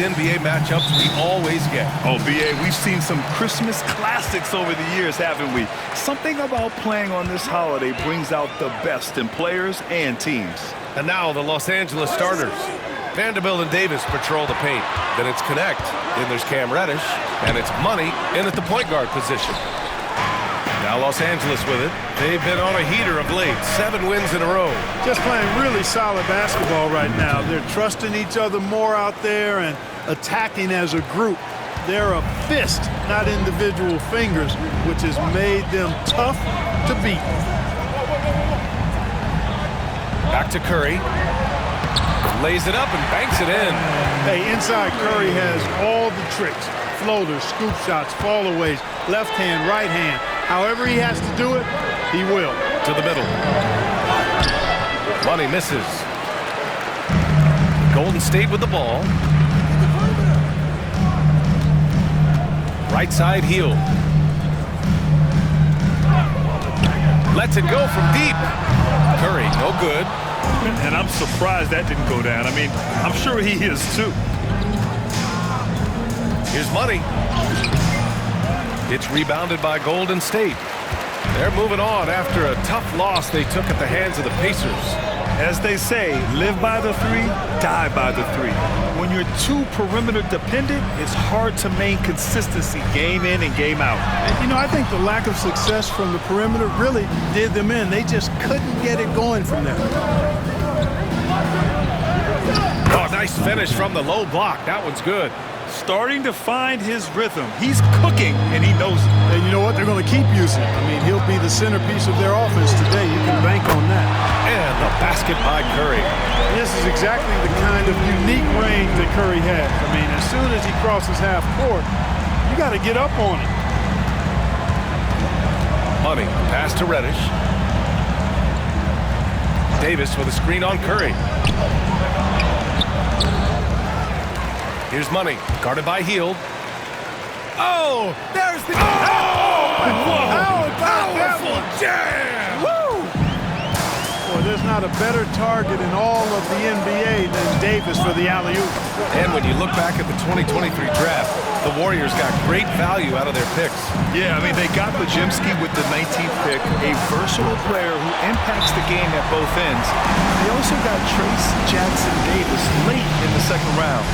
NBA matchups we always get. Oh, B.A., we've seen some Christmas classics over the years, haven't we? Something about playing on this holiday brings out the best in players and teams. And now the Los Angeles starters. Vanderbilt and Davis patrol the paint. Then it's Connect. Then there's Cam Reddish. And it's Money in at the point guard position. Now Los Angeles with it. They've been on a heater of late. 7 wins in a row. Just playing really solid basketball right now. They're trusting each other more out there and attacking as a group. They're a fist, not individual fingers, which has made them tough to beat. Back to Curry. Lays it up and banks it in. Hey, inside Curry has all the tricks. Floaters, scoop shots, fallaways, left hand, right hand. However he has to do it, he will. To the middle. Money misses. Golden State with the ball. Right side heel. Lets it go from deep. Curry, no good. And I'm surprised that didn't go down. I mean, I'm sure he is too. Here's Money. It's rebounded by Golden State. They're moving on after a tough loss they took at the hands of the Pacers. As they say, live by the 3, die by the 3. When you're too perimeter dependent, it's hard to maintain consistency game in and game out. You know, I think the lack of success from the perimeter really did them in. They just couldn't get it going from there. Oh, nice finish from the low block. That one's good. Starting to find his rhythm. He's cooking, and he knows it. And you know what? They're going to keep using it. I mean, he'll be the centerpiece of their offense today. You can bank on that. And the basket by Curry. This is exactly the kind of unique range that Curry has. I mean, as soon as he crosses half court, you got to get up on it. Money, pass to Reddish. Davis with a screen on Curry. Here's Money, guarded by Hield. Oh, there's the... How powerful jam! Woo! Boy, there's not a better target in all of the NBA than Davis for the alley-oop. And when you look back at the 2023 draft, the Warriors got great value out of their picks. Yeah, I mean, they got Podziemski with the 19th pick, a versatile player who impacts the game at both ends. They also got Trace Jackson Davis late in the second round.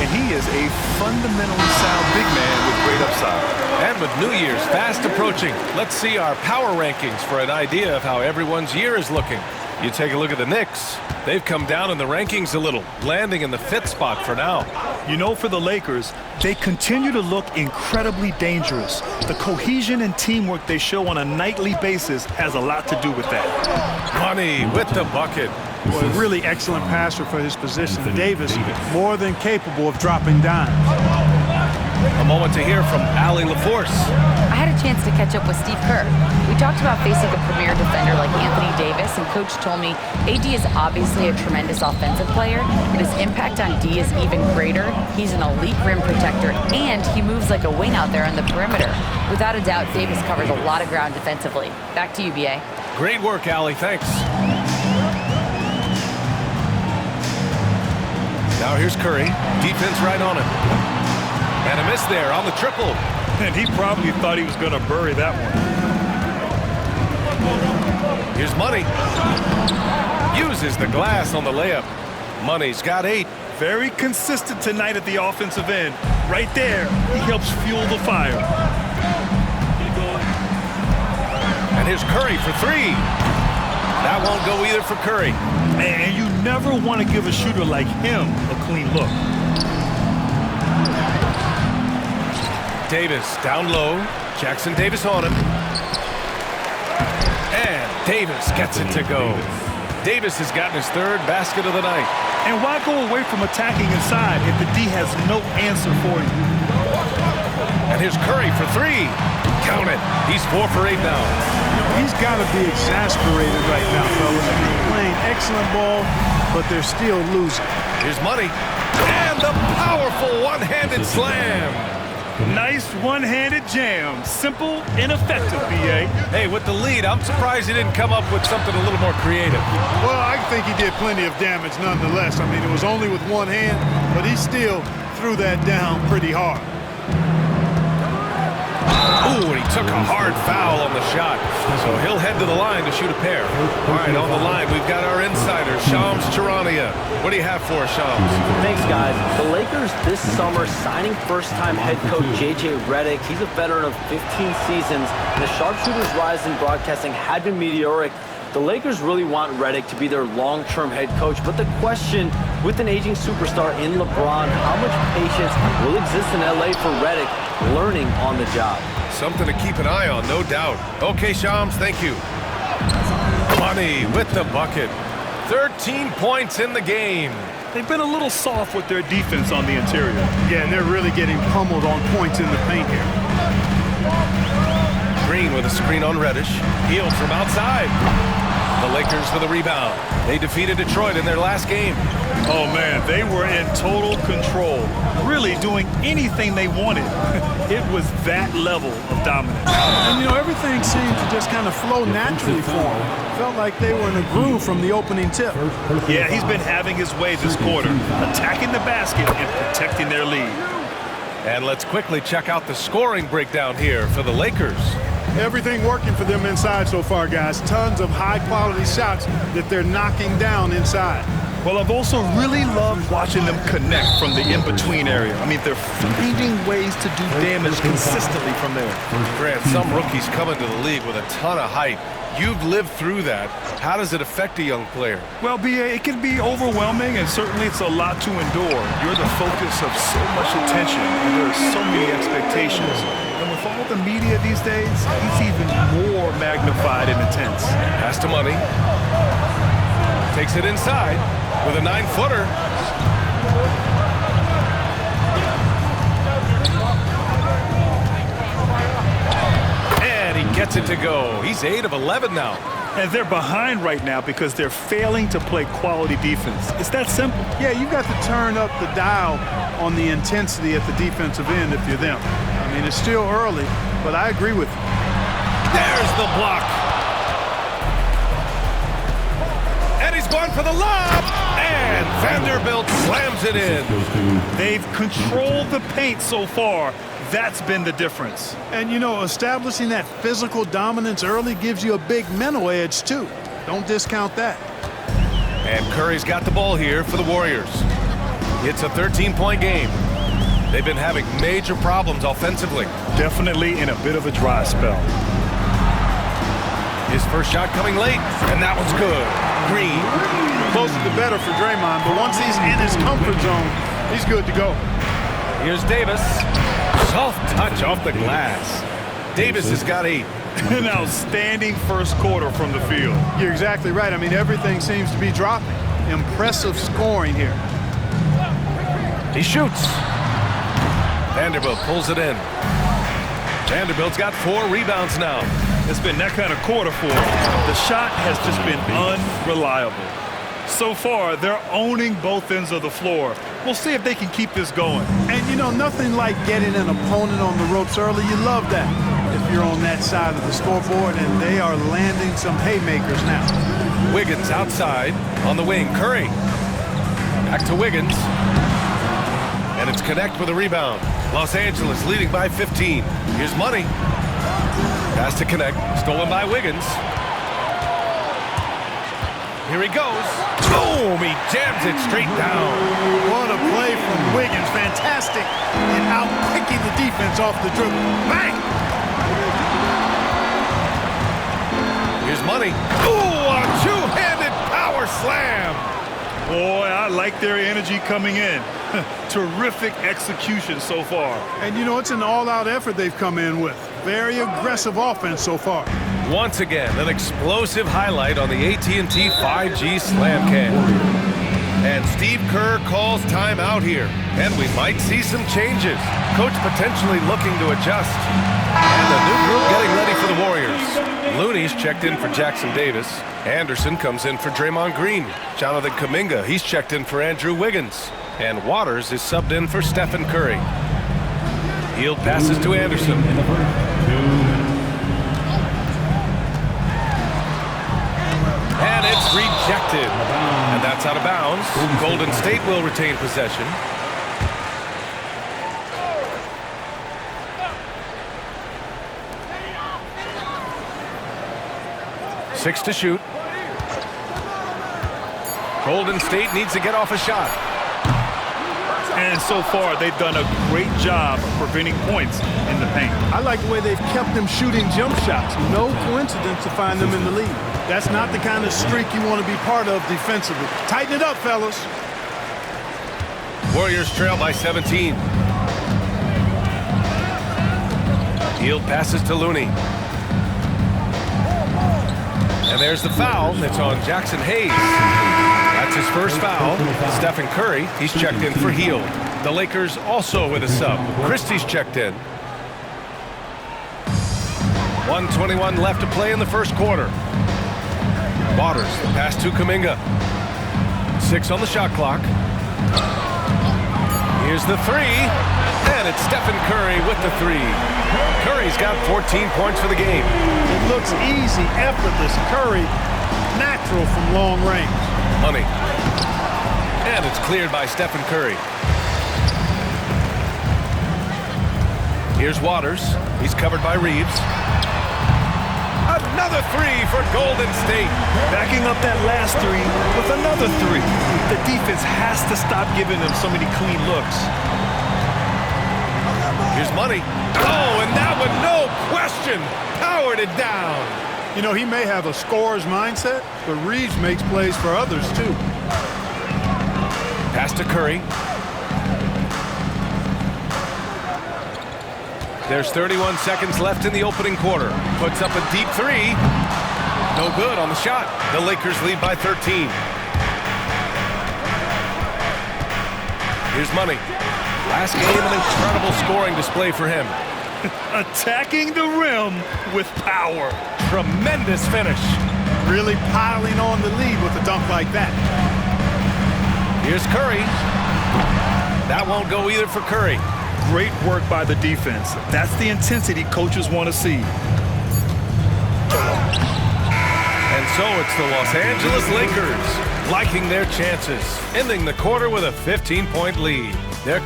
And he is a fundamentally sound big man with great upside. And with New Year's fast approaching, let's see our power rankings for an idea of how everyone's year is looking. You take a look at the Knicks. They've come down in the rankings a little, landing in the 5th spot for now. You know, for the Lakers, they continue to look incredibly dangerous. The cohesion and teamwork they show on a nightly basis has a lot to do with that. Money with the bucket. Boy, a really excellent passer for his position. Davis, more than capable of dropping dimes. A moment to hear from Allie LaForce. I had a chance to catch up with Steve Kerr. We talked about facing a premier defender like Anthony Davis, and Coach told me AD is obviously a tremendous offensive player, but his impact on D is even greater. He's an elite rim protector, and he moves like a wing out there on the perimeter. Without a doubt, Davis covers a lot of ground defensively. Back to you, B.A. Great work, Allie. Thanks. Now here's Curry. Defense right on him. And a miss there on the triple. And he probably thought he was going to bury that one. Here's Money. Uses the glass on the layup. Money's got 8. Very consistent tonight at the offensive end. Right there, he helps fuel the fire. And here's Curry for 3. That won't go either for Curry. And you never want to give a shooter like him a clean look. Davis down low. Jackson Davis on him. And Davis gets it to go. Davis has gotten his 3rd basket of the night. And why go away from attacking inside if the D has no answer for you? And here's Curry for 3. Count it. He's 4 for 8 now. He's got to be exasperated right now, fellas. They're playing excellent ball, but they're still losing. Here's Money. And the powerful one-handed slam. Nice one-handed jam. Simple and effective, B.A. Hey, with the lead, I'm surprised he didn't come up with something a little more creative. Well, I think he did plenty of damage nonetheless. I mean, it was only with one hand, but he still threw that down pretty hard. Ooh, and he took a hard foul on the shot. So he'll head to the line to shoot a pair. All right, on the line, we've got our insider, Shams Charania. What do you have for us, Shams? Thanks, guys. The Lakers this summer signing first-time head coach J.J. Redick. He's a veteran of 15 seasons. And the sharpshooter's rise in broadcasting had been meteoric. The Lakers really want Redick to be their long-term head coach, but the question, with an aging superstar in LeBron, how much patience will exist in L.A. for Redick learning on the job? Something to keep an eye on, no doubt. Okay, Shams, thank you. Money with the bucket. 13 points in the game. They've been a little soft with their defense on the interior. Yeah, and they're really getting pummeled on points in the paint here. Green with a screen on Reddish. Healed from outside. The Lakers with a rebound. They defeated Detroit in their last game. Oh, man, they were in total control, really doing anything they wanted. It was that level of dominance. And, you know, everything seemed to just kind of flow naturally for them. Felt like they were in a groove from the opening tip. Yeah, he's been having his way this quarter, attacking the basket and protecting their lead. And let's quickly check out the scoring breakdown here for the Lakers. Everything working for them inside so far, guys. Tons of high-quality shots that they're knocking down inside. Well, I've also really loved watching them connect from the in-between area. I mean, they're finding ways to do damage consistently from there. Grant, some rookies come into the league with a ton of height. You've lived through that. How does it affect a young player? Well, B.A., it can be overwhelming, and certainly it's a lot to endure. You're the focus of so much attention, and there are so many expectations. And with all the media these days, he's even more magnified and intense. Pass to Money. Takes it inside with a 9-footer. And he gets it to go. He's 8 of 11 now. And they're behind right now because they're failing to play quality defense. It's that simple. Yeah, you've got to turn up the dial on the intensity at the defensive end if you're them. I mean, it's still early, but I agree with you. There's the block. And he's going for the lob. And Vanderbilt slams it in. They've controlled the paint so far. That's been the difference. And, you know, establishing that physical dominance early gives you a big mental edge, too. Don't discount that. And Curry's got the ball here for the Warriors. It's a 13-point game. They've been having major problems offensively. Definitely in a bit of a dry spell. His first shot coming late, and that one's good. Green. Closer the better for Draymond, but once he's in his comfort zone, he's good to go. Here's Davis. Soft touch off the glass. Davis has got 8. An outstanding first quarter from the field. You're exactly right. I mean, everything seems to be dropping. Impressive scoring here. He shoots. Vanderbilt pulls it in. Vanderbilt's got 4 rebounds now. It's been that kind of quarter for them. The shot has just been unreliable. So far, they're owning both ends of the floor. We'll see if they can keep this going. And, you know, nothing like getting an opponent on the ropes early. You love that if you're on that side of the scoreboard, and they are landing some haymakers now. Wiggins outside on the wing. Curry. Back to Wiggins. And it's Connect with a rebound. Los Angeles leading by 15. Here's Money. Pass to Connect. Stolen by Wiggins. Here he goes. Boom! He jams it straight down. What a play from Wiggins. Fantastic. And out-picking the defense off the dribble. Bang! Here's Money. Ooh, a two-handed power slam. Boy, I like their energy coming in. Terrific execution so far. And, you know, it's an all-out effort they've come in with. Very aggressive offense so far. Once again, an explosive highlight on the AT&T 5G Slam Cam. And Steve Kerr calls timeout here. And we might see some changes. Coach potentially looking to adjust. And the new group getting ready for the Warriors. Looney's checked in for Jackson Davis. Anderson comes in for Draymond Green. Jonathan Kuminga, he's checked in for Andrew Wiggins. And Waters is subbed in for Stephen Curry. Hield passes to Anderson. And it's rejected. And that's out of bounds. Golden State will retain possession. 6 to shoot. Golden State needs to get off a shot. And so far, they've done a great job of preventing points in the paint. I like the way they've kept them shooting jump shots. No coincidence to find them in the lead. That's not the kind of streak you want to be part of defensively. Tighten it up, fellas. Warriors trail by 17. Hield passes to Looney. And there's the foul. It's on Jackson Hayes. That's his first foul. Stephen Curry, he's checked in for Hield. The Lakers also with a sub. Christie's checked in. 1:21 left to play in the first quarter. Waters, pass to Kuminga. 6 on the shot clock. Here's the three. And it's Stephen Curry with the three. Curry's got 14 points for the game. It looks easy, effortless. Curry, natural from long range. Money. And it's cleared by Stephen Curry. Here's Waters. He's covered by Reeves. Another three for Golden State. Backing up that last three with another three. The defense has to stop giving them so many clean looks. Here's Money. Oh, and that one, no question, powered it down. You know, he may have a scorer's mindset, but Reeves makes plays for others, too. Pass to Curry. There's 31 seconds left in the opening quarter. Puts up a deep three. No good on the shot. The Lakers lead by 13. Here's Money. Last game, an incredible scoring display for him. Attacking the rim with power. Tremendous finish. Really piling on the lead with a dunk like that. Here's Curry. That won't go either for Curry. Great work by the defense. That's the intensity coaches want to see. And so it's the Los Angeles Lakers liking their chances, ending the quarter with a 15-point lead. They're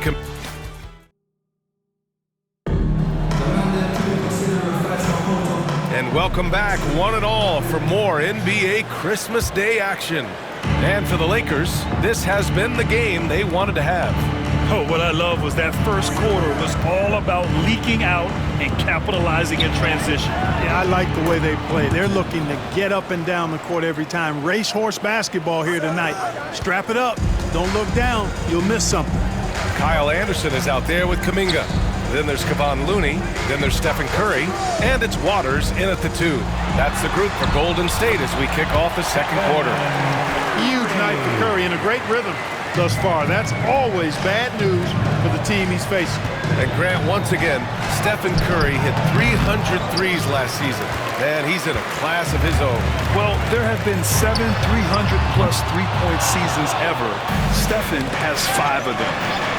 And welcome back, one and all, for more NBA Christmas Day action. And for the Lakers, this has been the game they wanted to have. Oh, what I love was that first quarter was all about leaking out and capitalizing in transition. Yeah, I like the way they play. They're looking to get up and down the court every time. Racehorse basketball here tonight. Strap it up. Don't look down. You'll miss something. Kyle Anderson is out there with Kuminga. Then there's Kevon Looney. Then there's Stephen Curry. And it's Waters in at the 2. That's the group for Golden State as we kick off the second quarter. Huge night for Curry in a great rhythm thus far. That's always bad news for the team he's facing. And Grant, once again, Stephen Curry hit 300 threes last season. Man, he's in a class of his own. Well, there have been 7 300-plus three-point seasons ever. Stephen has 5 of them.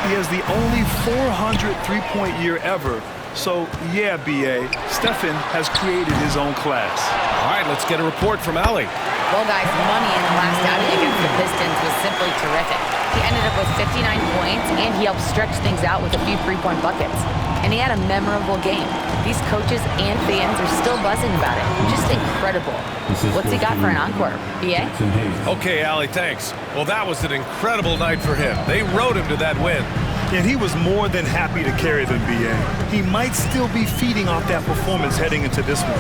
He has the only 400 three-point year ever. So, yeah, B.A., Stephen has created his own class. All right, let's get a report from Allie. Well, guys, Money in the last outing against the Pistons was simply terrific. He ended up with 59 points, and he helped stretch things out with a few three-point buckets. And he had a memorable game. These coaches and fans are still buzzing about it. Just incredible. What's he got for an encore? B.A.? Okay, Allie, thanks. Well, that was an incredible night for him. They rode him to that win. And he was more than happy to carry them, B.A. He might still be feeding off that performance heading into this one.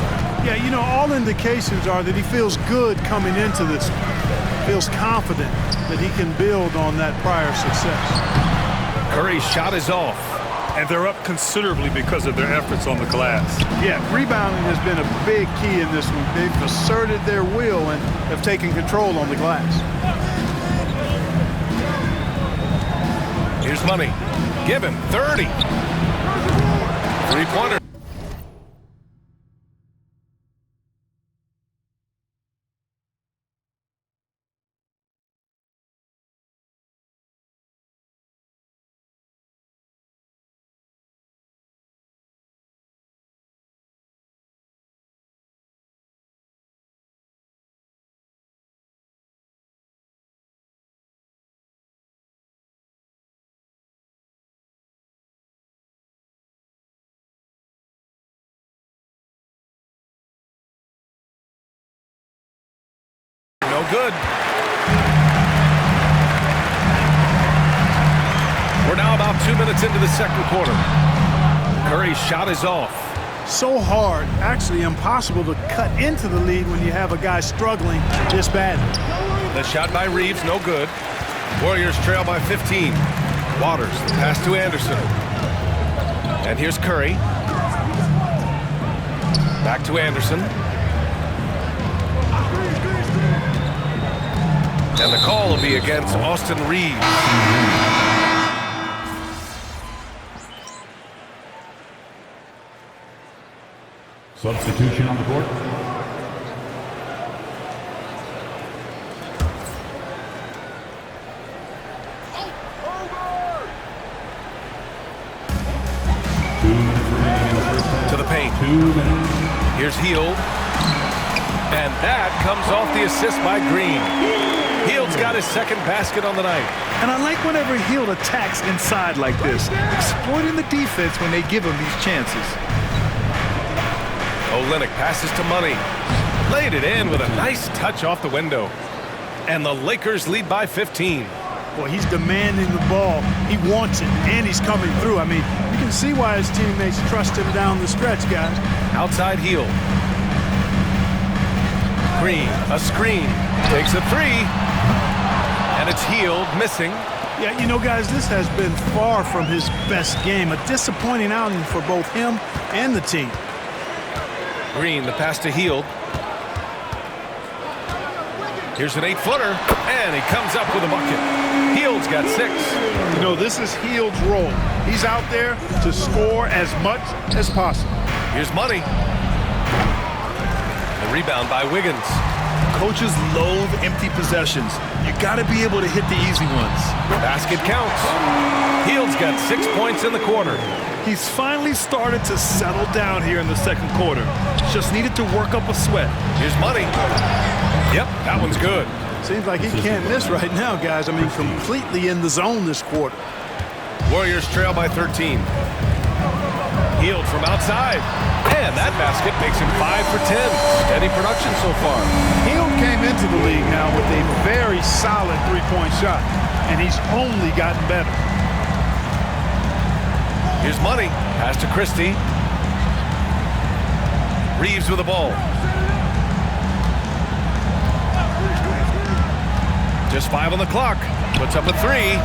Yeah, you know, all indications are that he feels good coming into this one. Feels confident that he can build on that prior success. Curry's shot is off. And they're up considerably because of their efforts on the glass. Yeah, rebounding has been a big key in this one. They've asserted their will and have taken control on the glass. Here's Money. Give him 30. Three-pointer. good. We're now about 2 minutes into the second quarter. Curry's shot is off. So hard, actually impossible to cut into the lead when you have a guy struggling this badly. The shot by Reeves, no good. Warriors trail by 15. Waters, the pass to Anderson. And here's Curry. Back to Anderson. And the call will be against Austin Reeves. Substitution on the court. To the paint. 2 minutes. Here's Hield. And that comes off the assist by Green. Hield's got his second basket on the night. And I like whenever Hield attacks inside like this, exploiting the defense when they give him these chances. Olynyk passes to Money. Laid it in with a nice touch off the window. And the Lakers lead by 15. Boy, he's demanding the ball. He wants it, and he's coming through. I mean, you can see why his teammates trust him down the stretch, guys. Outside Hield. Green, a screen. Takes a three. And it's Hield missing. Yeah, you know, guys, this has been far from his best game. A disappointing outing for both him and the team. Green, the pass to Hield. Here's an 8-footer, and he comes up with a bucket. Hield's got 6. You know, this is Hield's role. He's out there to score as much as possible. Here's Money. The rebound by Wiggins. Coaches loathe empty possessions. You got to be able to hit the easy ones. Basket counts. Hield's got 6 points in the quarter. He's finally started to settle down here in the second quarter. Just needed to work up a sweat. Here's Money. Yep, that one's good. Seems like he can't miss right now, guys. I mean, completely in the zone this quarter. Warriors trail by 13. Hield from outside. And that basket makes him 5 for 10. Steady production so far. Hield came into the league now with a very solid three-point shot, and he's only gotten better. Here's Money. Pass to Christie. Reeves with the ball. Just 5 on the clock. Puts up a 3.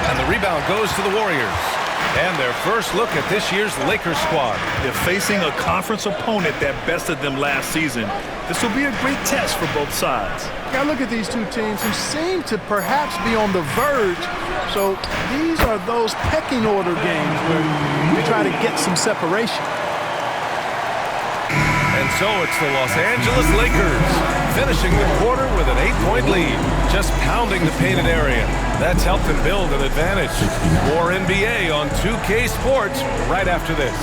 And the rebound goes to the Warriors. And their first look at this year's Lakers squad. They're facing a conference opponent that bested them last season. This will be a great test for both sides. Now look at these two teams who seem to perhaps be on the verge. So these are those pecking order games where you try to get some separation. And so it's the Los Angeles Lakers finishing the quarter with an 8-point lead, just pounding the painted area. That's helped them build an advantage. More NBA on 2K Sports right after this.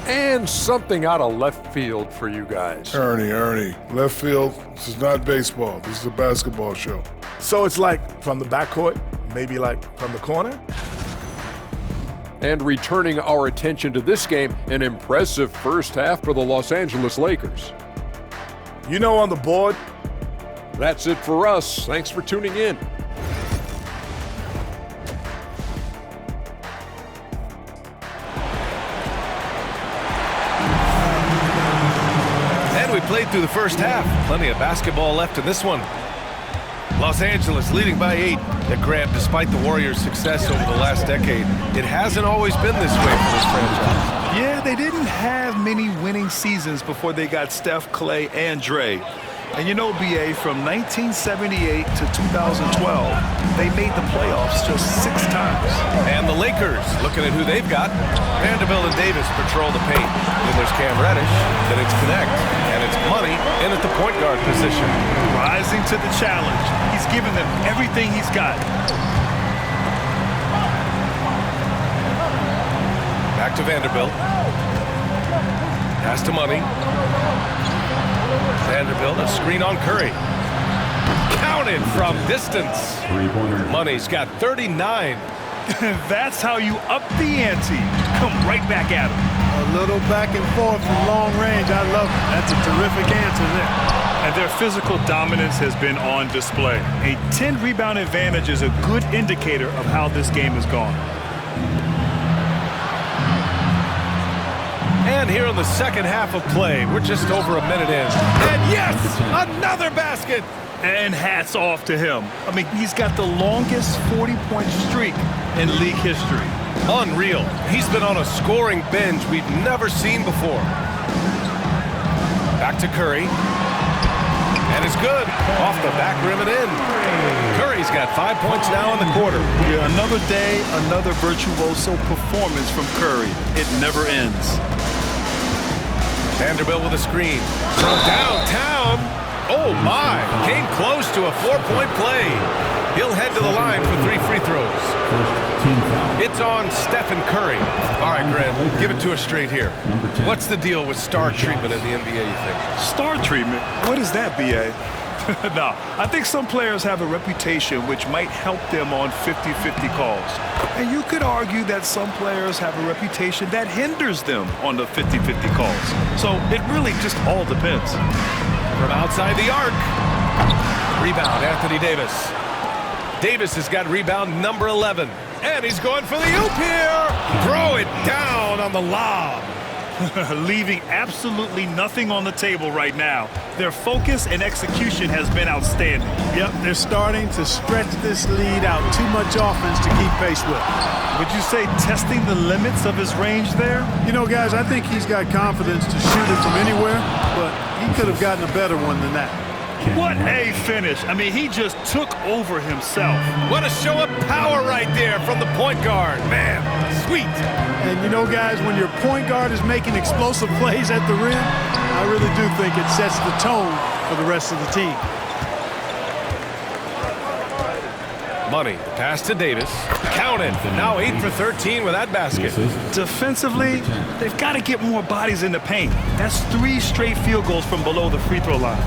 And something out of left field for you guys. Ernie, left field, this is not baseball. This is a basketball show. So it's like from the backcourt, maybe like from the corner? And returning our attention to this game, an impressive first half for the Los Angeles Lakers. You know, on the board. That's it for us. Thanks for tuning in. We played through the first half. Plenty of basketball left in this one. Los Angeles leading by 8 at Graham despite the Warriors' success over the last decade. It hasn't always been this way for this franchise. Yeah, they didn't have many winning seasons before they got Steph, Clay, and Dre. And you know, BA, from 1978 to 2012, they made the playoffs just 6 times. And the Lakers, looking at who they've got. Vanderbilt and Davis patrol the paint. Then there's Cam Reddish. Then it's Connect. And it's Money in at the point guard position. Rising to the challenge. He's given them everything he's got. Back to Vanderbilt. Pass to Money. Vanderbilt, a screen on Curry. Counted from distance. Money's got 39. That's how you up the ante. Come right back at him. A little back and forth from long range. I love it. That's a terrific answer there. And their physical dominance has been on display. A 10-rebound advantage is a good indicator of how this game has gone. And here in the second half of play, we're just over a minute in. And yes, another basket. And hats off to him. I mean, he's got the longest 40-point streak in league history. Unreal. He's been on a scoring binge we've never seen before. Back to Curry. And it's good. Off the back rim and in. Curry's got 5 points now in the quarter. Yeah, another day, another virtuoso performance from Curry. It never ends. Vanderbilt with a screen. From downtown. Oh, my. Came close to a 4-point play. He'll head to the line for 3 free throws. It's on Stephen Curry. All right, Grant, give it to us straight here. What's the deal with star treatment in the NBA, you think? Star treatment? What is that, B.A.? No, I think some players have a reputation which might help them on 50-50 calls. And you could argue that some players have a reputation that hinders them on the 50-50 calls. So it really just all depends. From outside the arc. Rebound, Anthony Davis. Davis has got rebound number 11. And he's going for the oop here. Throw it down on the lob. Leaving absolutely nothing on the table right now. Their focus and execution has been outstanding. Yep, they're starting to stretch this lead out. Too much offense to keep pace with. Would you say testing the limits of his range there? You know, guys, I think he's got confidence to shoot it from anywhere, but he could have gotten a better one than that. What a finish. I mean, he just took over himself. What a show of power right there from the point guard. Man, sweet. And you know, guys, when your point guard is making explosive plays at the rim, I really do think it sets the tone for the rest of the team. Money, pass to Davis. Counted. Now 8 for 13 with that basket. Defensively, they've got to get more bodies in the paint. That's 3 straight field goals from below the free throw line.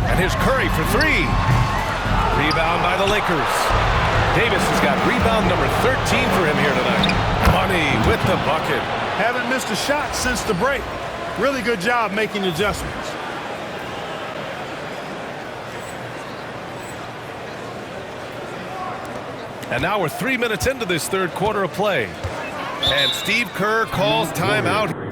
And here's Curry for 3. Rebound by the Lakers. Davis has got rebound number 13 for him here tonight. Money with the bucket. Haven't missed a shot since the break. Really good job making adjustments. And now we're 3 minutes into this third quarter of play. And Steve Kerr calls timeout.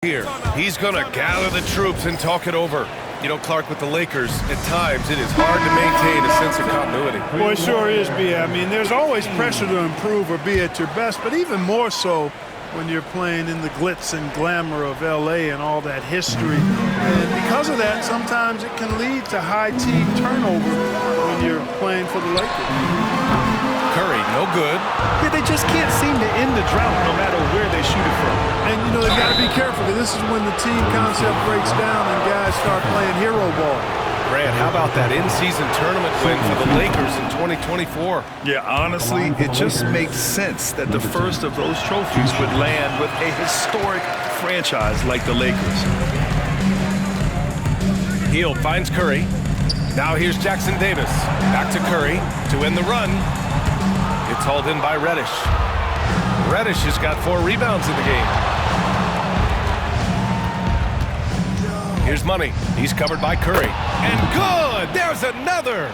Here, he's going to gather the troops and talk it over. You know, Clark, with the Lakers, at times it is hard to maintain a sense of continuity. Boy, it sure is, B. I mean, there's always pressure to improve or be at your best, but even more so when you're playing in the glitz and glamour of L.A. and all that history. And because of that, sometimes it can lead to high team turnover when you're playing for the Lakers. Curry, no good. Yeah, they just can't seem to end the drought no matter where they shoot it from. And, you know, they've got to be careful because this is when the team concept breaks down and guys start playing hero ball. Grant, how about that in-season tournament win for the Lakers in 2024? Yeah, honestly, it just makes sense that the first of those trophies would land with a historic franchise like the Lakers. Hield finds Curry. Now here's Jackson Davis. Back to Curry to end the run. It's hauled in by Reddish. Reddish has got 4 rebounds in the game. Here's Money. He's covered by Curry. And good! There's another!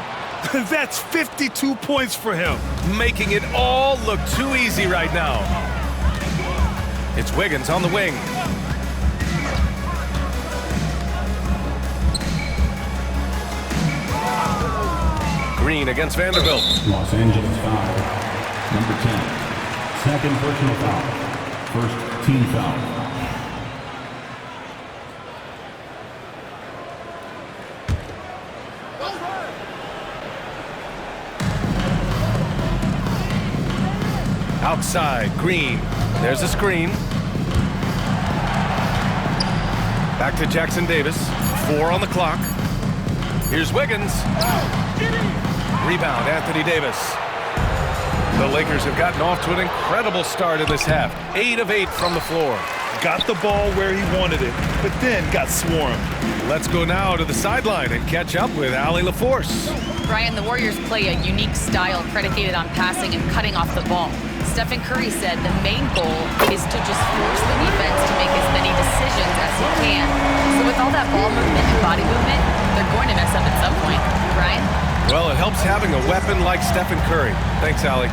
That's 52 points for him. Making it all look too easy right now. It's Wiggins on the wing. Green against Vanderbilt. Los Angeles foul. Number 10. Second personal foul. First team foul. Outside, Green. There's a screen. Back to Jackson Davis. 4 on the clock. Here's Wiggins. Rebound, Anthony Davis. The Lakers have gotten off to an incredible start in this half. 8 of 8 from the floor. Got the ball where he wanted it, but then got swarmed. Let's go now to the sideline and catch up with Allie LaForce. Brian, the Warriors play a unique style predicated on passing and cutting off the ball. Stephen Curry said the main goal is to just force the defense to make as many decisions as he can. So with all that ball movement and body movement, they're going to mess up at some point. Brian? Well, it helps having a weapon like Stephen Curry. Thanks, Allie.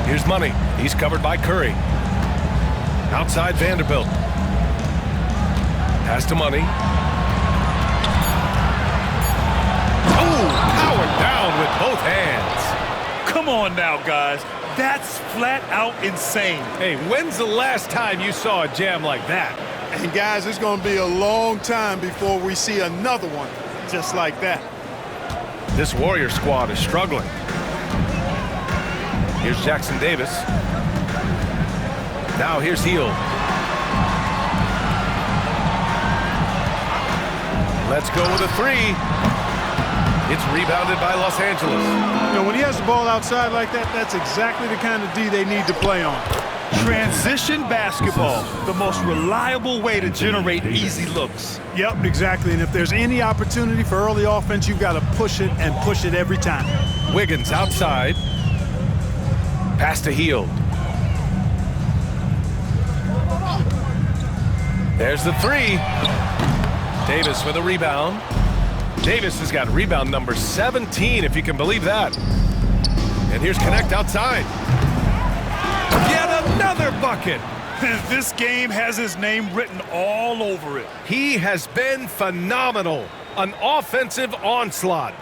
Here's Money. He's covered by Curry. Outside Vanderbilt. Pass to Money. Oh, powered down with both hands. Come on now, guys. That's flat out insane. Hey, when's the last time you saw a jam like that? And guys, it's going to be a long time before we see another one just like that. This Warrior squad is struggling. Here's Jackson Davis. Now here's Hield. Let's go with a 3. It's rebounded by Los Angeles. You know, when he has the ball outside like that, that's exactly the kind of D they need to play on. Transition basketball, the most reliable way to generate easy looks. Yep, exactly. And if there's any opportunity for early offense, you've got to push it and push it every time. Wiggins outside. Pass to Hield. There's the 3. Davis with a rebound. Davis has got rebound number 17, if you can believe that. And here's Connect outside. Yet another bucket. This game has his name written all over it. He has been phenomenal. An offensive onslaught.